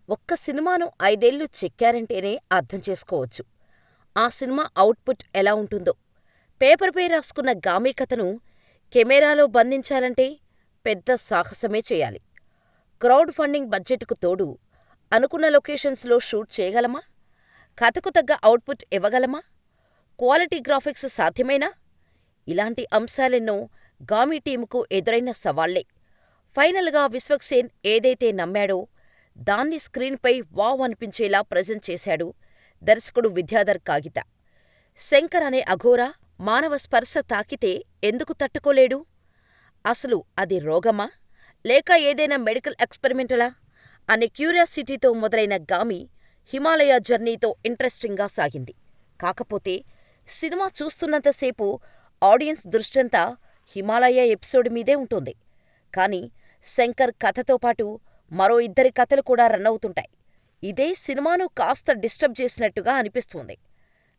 ఒక్క సినిమాను 5 ఏళ్లు చెక్కారంటేనే అర్థం చేసుకోవచ్చు ఆ సినిమా అవుట్పుట్ ఎలా ఉంటుందో. పేపర్పై రాసుకున్న గామి కథను కెమెరాలో బంధించాలంటే పెద్ద సాహసమే చేయాలి. క్రౌడ్ ఫండింగ్ బడ్జెట్కు తోడు అనుకున్న లొకేషన్స్లో షూట్ చేయగలమా? కథకు తగ్గ అవుట్పుట్ ఇవ్వగలమా? క్వాలిటీ గ్రాఫిక్స్ సాధ్యమేనా? ఇలాంటి అంశాలెన్నో గామి టీముకు ఎదురైన సవాళ్లే. ఫైనల్గా విశ్వక్సేన్ ఏదైతే నమ్మాడో దాన్ని స్క్రీన్పై వావ్ అనిపించేలా ప్రెజెంట్ చేశాడు దర్శకుడు విద్యాధర్ కాగిత. శంకర్ అనే అఘోరా మానవ స్పర్శ తాకితే ఎందుకు తట్టుకోలేడు? అసలు అది రోగమా, లేక ఏదైనా మెడికల్ ఎక్స్పెరిమెంటలా అనే క్యూరియాసిటీతో మొదలైన గామి హిమాలయ జర్నీతో ఇంట్రెస్టింగ్గా సాగింది. కాకపోతే సినిమా చూస్తున్నంతసేపు ఆడియన్స్ దృష్టంతా హిమాలయ ఎపిసోడ్ మీదే ఉంటుంది. కానీ శంకర్ కథతో పాటు మరో 2 కథలు కూడా రన్ అవుతుంటాయి. ఇదే సినిమాను కాస్త డిస్టర్బ్ చేసినట్టుగా అనిపిస్తుంది.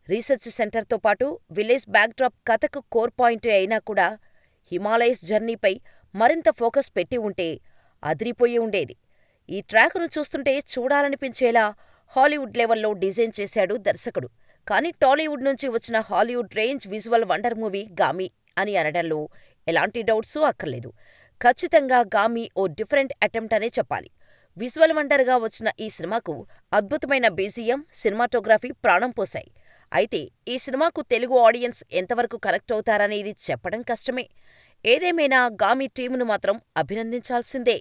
రీసెర్చ్ సెంటర్తో పాటు విలేజ్ బ్యాక్డ్రాప్ కథకు కోర్ పాయింటే అయినా కూడా హిమాలయస్ జర్నీపై మరింత ఫోకస్ పెట్టి ఉంటే అదిరిపోయి ఉండేది. ఈ ట్రాక్ను చూస్తుంటే చూడాలనిపించేలా హాలీవుడ్ లెవెల్లో డిజైన్ చేశాడు దర్శకుడు. కానీ టాలీవుడ్ నుంచి వచ్చిన Hollywood range visual wonder movie Gaami అని అనడంలో ఎలాంటి డౌట్సూ అక్కర్లేదు. ఖచ్చితంగా గామి ఓ డిఫరెంట్ అటెంప్ట్ అనే చెప్పాలి. విజువల్ వండర్గా వచ్చిన ఈ సినిమాకు అద్భుతమైన బీజీఎం, సినిమాటోగ్రఫీ ప్రాణం పోశాయి. అయితే ఈ సినిమాకు తెలుగు ఆడియన్స్ ఎంతవరకు కనెక్ట్ అవుతారనేది చెప్పడం కష్టమే. ఏదేమైనా గామి టీమును మాత్రం అభినందించాల్సిందే.